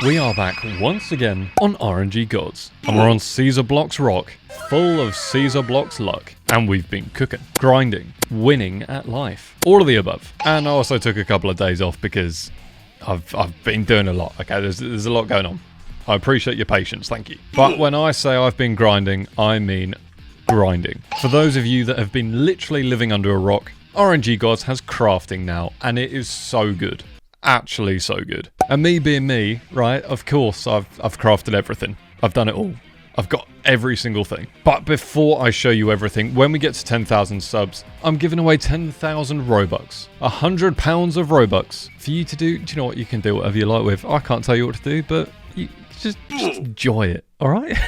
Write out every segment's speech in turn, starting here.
We are back once again on RNG Gods, and we're on cZerblox Rock, full of cZerblox luck, and we've been cooking, grinding, winning at life, all of the above. And I also took a couple of days off because I've been doing a lot. Okay, there's a lot going on. I appreciate your patience, thank you. But when I say I've been grinding, I mean grinding. For those of you that have been literally living under a rock, RNG Gods has crafting now, and it is so good. Actually so good. And me being me, right, of course I've crafted everything. I've done it all. I've got every single thing. But before I show you everything, when we get to 10,000 subs, I'm giving away 10,000 Robux. 100 pounds of Robux for you to do. Do you know what? You can do whatever you like with. I can't tell you what to do, but you just enjoy it, all right?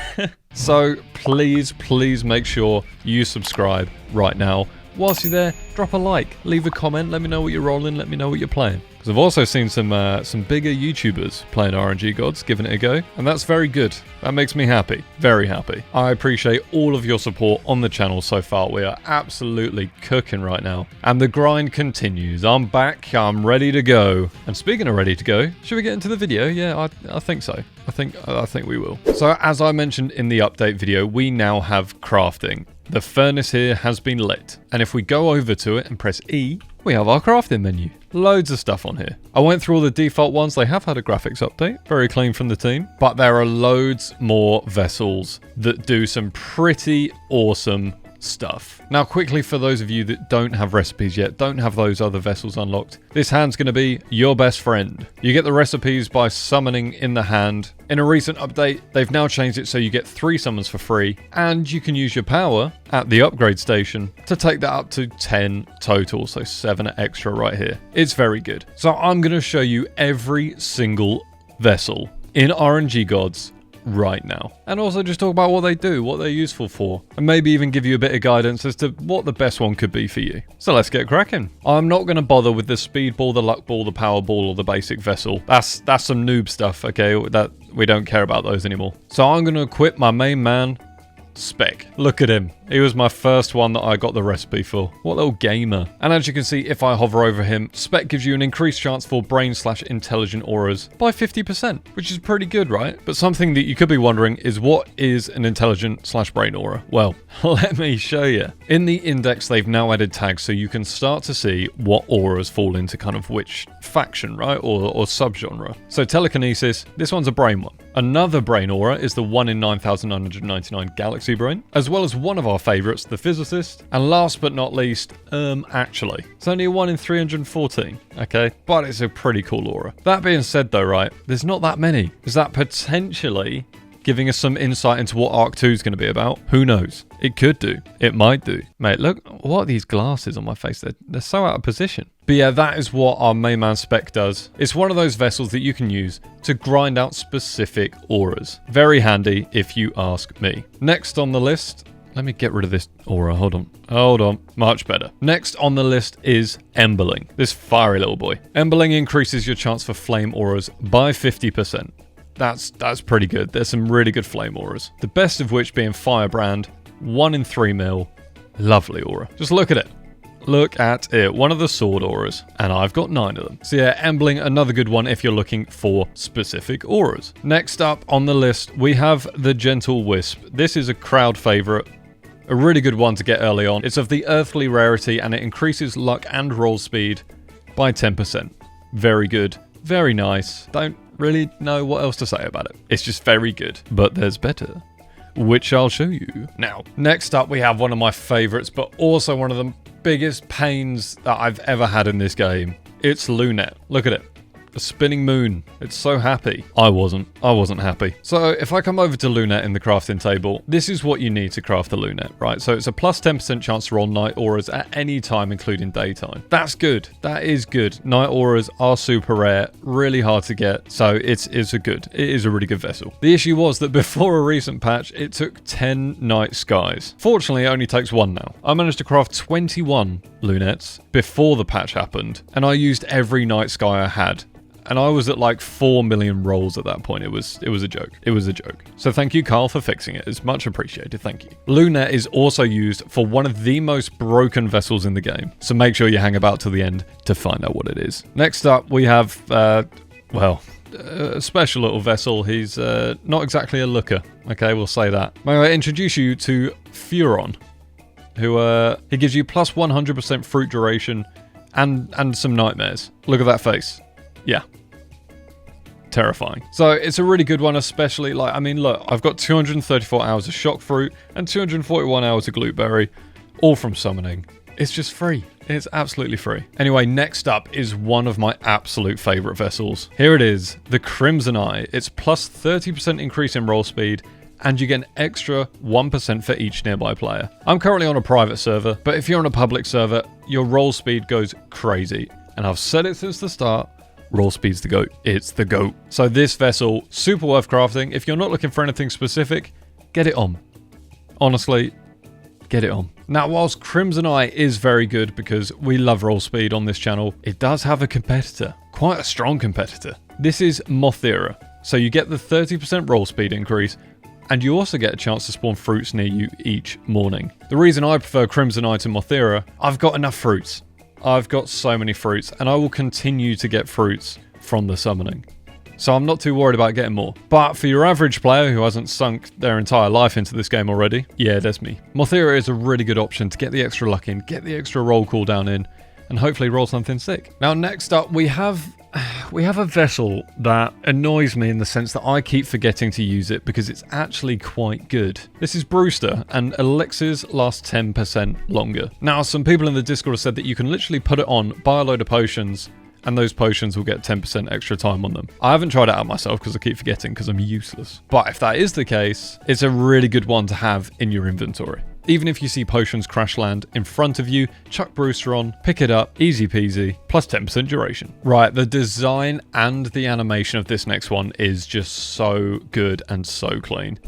So please make sure you subscribe right now. Whilst you're there, drop a like, leave a comment, let me know what you're rolling, let me know what you're playing. Because I've also seen some bigger YouTubers playing RNG Gods, giving it a go, and that's very good. That makes me happy, very happy. I appreciate all of your support on the channel so far. We are absolutely cooking right now, and the grind continues. I'm back, I'm ready to go. And speaking of ready to go, should we get into the video? Yeah, I think so. I think we will. So as I mentioned in the update video, we now have crafting. The furnace here has been lit, and if we go over to it and press E, we have our crafting menu. Loads of stuff on here. I went through all the default ones. They have had a graphics update, very clean from the team, but there are loads more vessels that do some pretty awesome stuff. Now quickly, for those of you that don't have recipes yet, don't have those other vessels unlocked, this hand's going to be your best friend. You get the recipes by summoning in the hand. In a recent update, they've now changed it so you get 3 summons for free, and you can use your power at the upgrade station to take that up to 10 total, so 7 extra right here. It's very good. So I'm going to show you every single vessel in RNG Gods right now, and also just talk about what they do, what they're useful for, and maybe even give you a bit of guidance as to what the best one could be for you. So let's get cracking. I'm not going to bother with the speed ball, the luck ball, the power ball, or the basic vessel. That's some noob stuff, okay? That we don't care about those anymore. So I'm going to equip my main man, Spec. Look at him. He was my first one that I got the recipe for. What a little gamer. And as you can see, if I hover over him, Spec gives you an increased chance for brain/intelligent auras by 50%, which is pretty good, right? But something that you could be wondering is, what is an intelligent/brain aura? Well, let me show you. In the index, they've now added tags so you can start to see what auras fall into kind of which faction, right? Or subgenre. So telekinesis, this one's a brain one. Another brain aura is the 1 in 9,999 galaxy brain, as well as one of our favorites, the physicist, and last but not least, actually, it's only a 1 in 314, okay? But it's a pretty cool aura. That being said though, right, there's not that many. Is that potentially giving us some insight into what Arc 2 is going to be about? Who knows? It could do. It might do. Mate, look, what are these glasses on my face? They're so out of position. But yeah, that is what our main man Spec does. It's one of those vessels that you can use to grind out specific auras. Very handy if you ask me. Next on the list, let me get rid of this aura. Hold on. Much better. Next on the list is Emberling. This fiery little boy. Emberling increases your chance for flame auras by 50%. That's pretty good. There's some really good flame auras. The best of which being Firebrand, 1 in 3 mil. Lovely aura. Just look at it. Look at it. One of the sword auras, and I've got 9 of them. So yeah, Emberling, another good one if you're looking for specific auras. Next up on the list, we have the Gentle Wisp. This is a crowd favorite. A really good one to get early on. It's of the earthly rarity, and it increases luck and roll speed by 10%. Very good. Very nice. Don't really know what else to say about it. It's just very good. But there's better, which I'll show you now. Next up, we have one of my favorites, but also one of the biggest pains that I've ever had in this game. It's Lunette. Look at it. A spinning moon. It's so happy. I wasn't happy. So if I come over to Lunette in the crafting table, this is what you need to craft the Lunette, right? So it's a plus 10% chance to roll night auras at any time, including daytime. That's good. That is good. Night auras are super rare, really hard to get. So it is a really good vessel. The issue was that before a recent patch, it took 10 night skies. Fortunately, it only takes 1 now. I managed to craft 21 Lunettes before the patch happened, and I used every night sky I had. And I was at like 4 million rolls at that point. It was a joke. It was a joke. So thank you, Carl, for fixing it. It's much appreciated. Thank you. Lunette is also used for one of the most broken vessels in the game. So make sure you hang about till the end to find out what it is. Next up, we have, well, a special little vessel. He's not exactly a looker. Okay, we'll say that. May I introduce you to Furon, who he gives you plus 100% fruit duration and some nightmares. Look at that face. Yeah. Terrifying. So it's a really good one, especially like, I mean, look, I've got 234 hours of shock fruit and 241 hours of gluteberry, all from summoning. It's just free. It's absolutely free. Anyway, next up is one of my absolute favorite vessels. Here it is, the Crimson Eye. It's plus 30% increase in roll speed, and you get an extra 1% for each nearby player. I'm currently on a private server, but if you're on a public server, your roll speed goes crazy. And I've said it since the start, roll speed's the GOAT. It's the GOAT. So this vessel, super worth crafting. If you're not looking for anything specific, get it on. Honestly, get it on. Now, whilst Crimson Eye is very good because we love roll speed on this channel, it does have a competitor. Quite a strong competitor. This is Mothera. So you get the 30% roll speed increase, and you also get a chance to spawn fruits near you each morning. The reason I prefer Crimson Eye to Mothera, I've got enough fruits. I've got so many fruits, and I will continue to get fruits from the summoning. So I'm not too worried about getting more. But for your average player who hasn't sunk their entire life into this game already, yeah, that's me. Mothera is a really good option to get the extra luck in, get the extra roll cooldown in, and hopefully roll something sick. Now, next up, we have a vessel that annoys me in the sense that I keep forgetting to use it because it's actually quite good. This is Brewster, and elixirs last 10% longer. Now, some people in the Discord have said that you can literally put it on, buy a load of potions, and those potions will get 10% extra time on them. I haven't tried it out myself because I keep forgetting because I'm useless. But if that is the case, it's a really good one to have in your inventory. Even if you see potions crash land in front of you, chuck Brewster on, pick it up, easy peasy, plus 10% duration. Right, the design and the animation of this next one is just so good and so clean.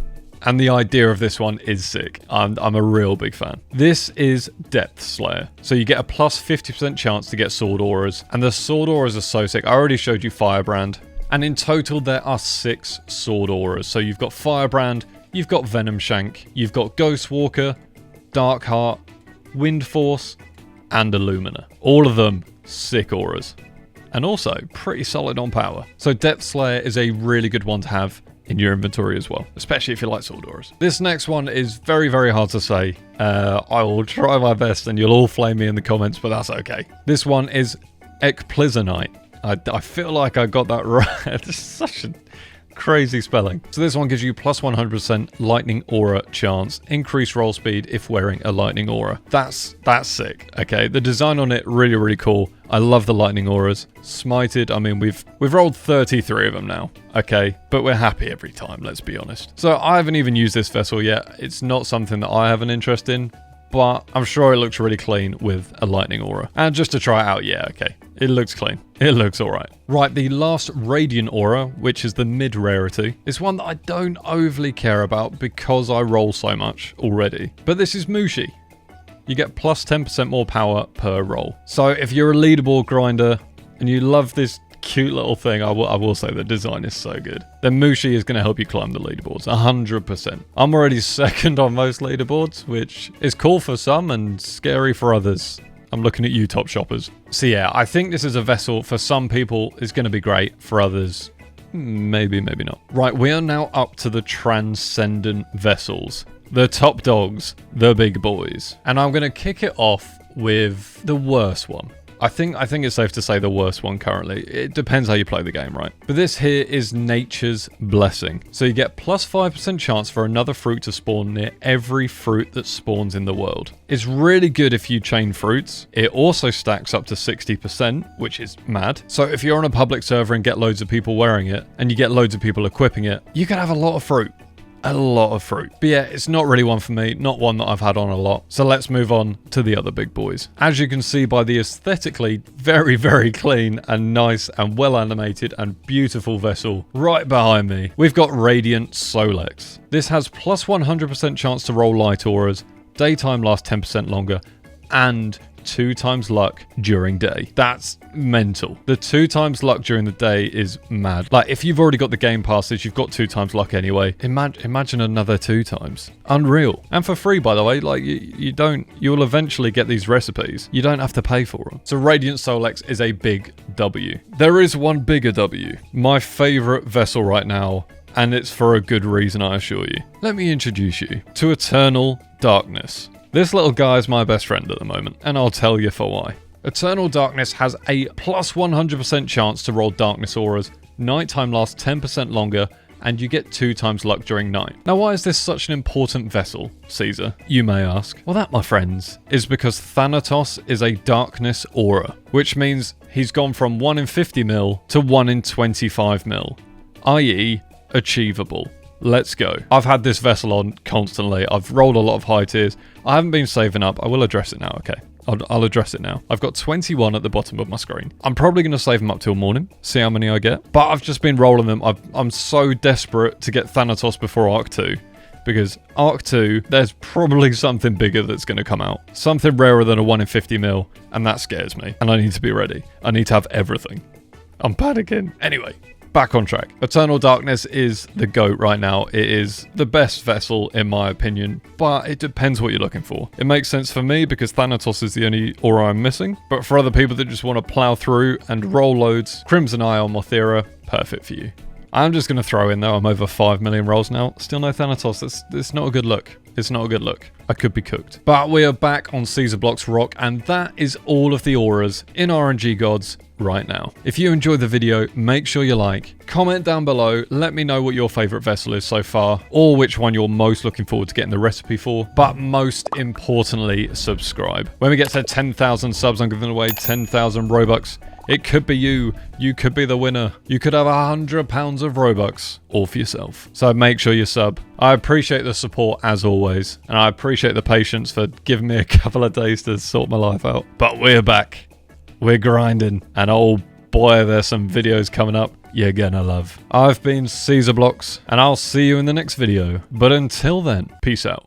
And the idea of this one is sick. I'm a real big fan. This is Depth Slayer. So you get a plus 50% chance to get sword auras. And the sword auras are so sick. I already showed you Firebrand. And in total, there are 6 sword auras. So you've got Firebrand, you've got Venom Shank, you've got Ghostwalker, Darkheart, Wind Force, and Illumina. All of them sick auras. And also pretty solid on power. So Depth Slayer is a really good one to have in your inventory as well, especially if you like sword auras. This next one is very, very hard to say. I will try my best and you'll all flame me in the comments, but that's okay. This one is Ecplizonite. I feel like I got that right. It's such a crazy spelling. So this one gives you plus 100% lightning aura chance, increased roll speed if wearing a lightning aura. That's sick. Okay, the design on it really, really cool. I love the lightning auras. Smited, I mean, we've rolled 33 of them now. Okay, but we're happy every time, let's be honest. So I haven't even used this vessel yet. It's not something that I have an interest in, but I'm sure it looks really clean with a lightning aura. And just to try it out, yeah, okay. It looks clean. It looks alright. Right, the last Radiant Aura, which is the mid rarity, is one that I don't overly care about because I roll so much already. But this is Mushi. You get plus 10% more power per roll. So if you're a leaderboard grinder and you love this cute little thing, I will say the design is so good, then Mushi is going to help you climb the leaderboards 100%. I'm already second on most leaderboards, which is cool for some and scary for others. I'm looking at you, top shoppers. So yeah, I think this is a vessel for some people is going to be great, for others maybe, maybe not. Right, we are now up to the Transcendent vessels. The top dogs, the big boys. And I'm going to kick it off with the worst one. I think it's safe to say the worst one currently. It depends how you play the game, right? But this here is Nature's Blessing. So you get plus 5% chance for another fruit to spawn near every fruit that spawns in the world. It's really good if you chain fruits. It also stacks up to 60%, which is mad. So if you're on a public server and get loads of people wearing it, and you get loads of people equipping it, you can have a lot of fruit. A lot of fruit. But yeah, it's not really one for me, not one that I've had on a lot. So let's move on to the other big boys. As you can see by the aesthetically very, very clean and nice and well animated and beautiful vessel right behind me, we've got Radiant Solex. This has plus 100% chance to roll light auras, daytime lasts 10% longer, and 2 times luck during day. That's mental. The 2 times luck during the day is mad. Like, if you've already got the game passes, you've got 2 times luck anyway. Imagine another 2 times. Unreal. And for free, by the way. Like, you'll eventually get these recipes. You don't have to pay for them. So Radiant Solex is a big W. There is one bigger W. My favorite vessel right now, and it's for a good reason, I assure you. Let me introduce you to Eternal Darkness. This little guy is my best friend at the moment, and I'll tell you for why. Eternal Darkness has a plus 100% chance to roll darkness auras, nighttime lasts 10% longer, and you get 2 times luck during night. Now, why is this such an important vessel, Caesar? You may ask. Well, that, my friends, is because Thanatos is a darkness aura, which means he's gone from 1 in 50 mil to 1 in 25 mil, i.e. achievable. Let's go. I've had this vessel on constantly. I've rolled a lot of high tiers. I haven't been saving up. I will address it now, okay? I'll address it now. I've got 21 at the bottom of my screen. I'm probably going to save them up till morning, see how many I get. But I've just been rolling them. I'm so desperate to get Thanatos before Arc 2. Because Arc 2, there's probably something bigger that's going to come out. Something rarer than a 1 in 50 mil. And that scares me. And I need to be ready. I need to have everything. I'm panicking. Anyway. Back on track. Eternal Darkness is the GOAT right now. It is the best vessel in my opinion, but it depends what you're looking for. It makes sense for me because Thanatos is the only aura I'm missing, but for other people that just want to plow through and roll loads, Crimson Eye or Mothera, perfect for you. I'm just going to throw in though, I'm over 5 million rolls now. Still no Thanatos. It's not a good look. It's not a good look. I could be cooked. But we are back on cZerblox Rock, and that is all of the auras in RNG Gods right now. If you enjoyed the video, make sure you like, comment down below, let me know what your favorite vessel is so far, or which one you're most looking forward to getting the recipe for, but most importantly, subscribe. When we get to 10,000 subs, I'm giving away 10,000 Robux. It could be you. You could be the winner. You could have £100 of Robux all for yourself. So make sure you sub. I appreciate the support as always, and I appreciate the patience for giving me a couple of days to sort my life out. But we're back. We're grinding, and oh boy, there's some videos coming up you're gonna love. I've been cZerblox, and I'll see you in the next video. But until then, peace out.